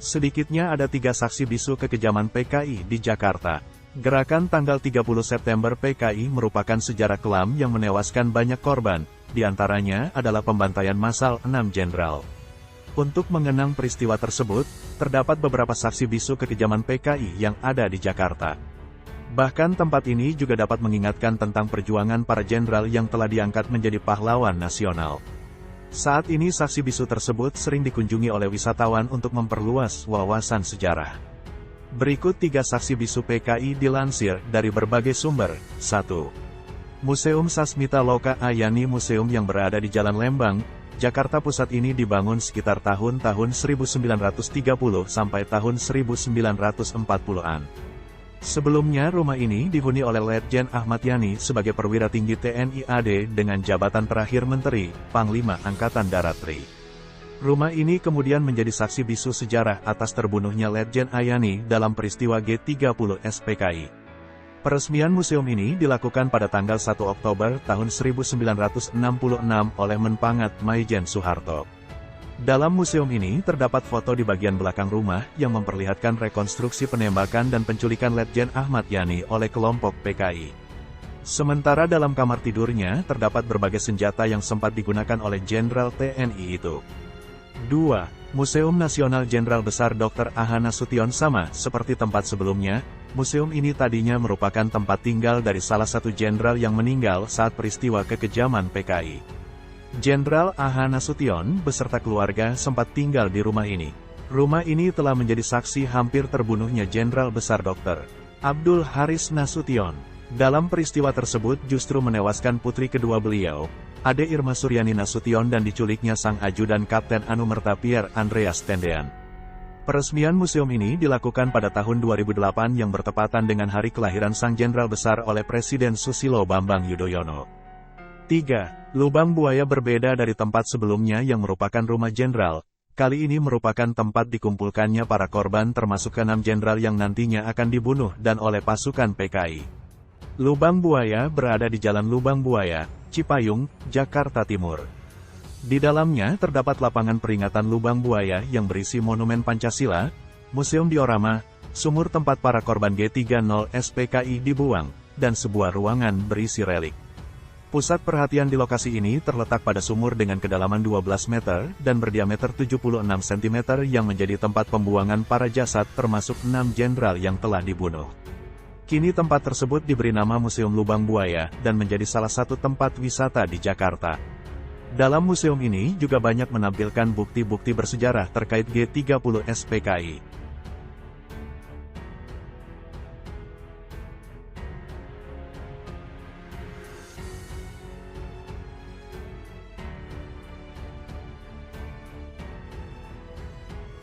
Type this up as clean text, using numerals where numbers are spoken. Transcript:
Sedikitnya ada 3 saksi bisu kekejaman PKI di Jakarta. Gerakan tanggal 30 September PKI merupakan sejarah kelam yang menewaskan banyak korban, di antaranya adalah pembantaian massal 6 jenderal. Untuk mengenang peristiwa tersebut, terdapat beberapa saksi bisu kekejaman PKI yang ada di Jakarta. Bahkan tempat ini juga dapat mengingatkan tentang perjuangan para jenderal yang telah diangkat menjadi pahlawan nasional. Saat ini saksi bisu tersebut sering dikunjungi oleh wisatawan untuk memperluas wawasan sejarah. Berikut 3 saksi bisu PKI dilansir dari berbagai sumber. 1. Museum Sasmita Loka Ayani. Museum yang berada di Jalan Lembang, Jakarta Pusat ini dibangun sekitar tahun-tahun 1930 sampai tahun 1940-an. Sebelumnya rumah ini dihuni oleh Letjen Ahmad Yani sebagai perwira tinggi TNI AD dengan jabatan terakhir Menteri, Panglima Angkatan Darat RI. Rumah ini kemudian menjadi saksi bisu sejarah atas terbunuhnya Letjen Ayani dalam peristiwa G30 SPKI. Peresmian museum ini dilakukan pada tanggal 1 Oktober tahun 1966 oleh Menpangat Maijen Soeharto. Dalam museum ini terdapat foto di bagian belakang rumah yang memperlihatkan rekonstruksi penembakan dan penculikan Letjen Ahmad Yani oleh kelompok PKI. Sementara dalam kamar tidurnya terdapat berbagai senjata yang sempat digunakan oleh Jenderal TNI itu. 2. Museum Nasional Jenderal Besar Dr. A.H. Nasution. Sama seperti tempat sebelumnya, museum ini tadinya merupakan tempat tinggal dari salah satu jenderal yang meninggal saat peristiwa kekejaman PKI. Jenderal A.H. Nasution beserta keluarga sempat tinggal di rumah ini. Rumah ini telah menjadi saksi hampir terbunuhnya Jenderal Besar Dr. Abdul Haris Nasution. Dalam peristiwa tersebut justru menewaskan putri kedua beliau, Ade Irma Suryani Nasution, dan diculiknya sang ajudan Kapten Anumerta Pierre Andreas Tendean. Peresmian museum ini dilakukan pada tahun 2008 yang bertepatan dengan hari kelahiran sang Jenderal Besar oleh Presiden Susilo Bambang Yudhoyono. 3. Lubang Buaya. Berbeda dari tempat sebelumnya yang merupakan rumah jenderal, kali ini merupakan tempat dikumpulkannya para korban termasuk 6 jenderal yang nantinya akan dibunuh dan oleh pasukan PKI. Lubang Buaya berada di Jalan Lubang Buaya, Cipayung, Jakarta Timur. Di dalamnya terdapat lapangan peringatan Lubang Buaya yang berisi monumen Pancasila, museum diorama, sumur tempat para korban G30 SPKI dibuang, dan sebuah ruangan berisi relik. Pusat perhatian di lokasi ini terletak pada sumur dengan kedalaman 12 meter dan berdiameter 76 cm yang menjadi tempat pembuangan para jasad termasuk 6 jenderal yang telah dibunuh. Kini tempat tersebut diberi nama Museum Lubang Buaya dan menjadi salah satu tempat wisata di Jakarta. Dalam museum ini juga banyak menampilkan bukti-bukti bersejarah terkait G30 SPKI.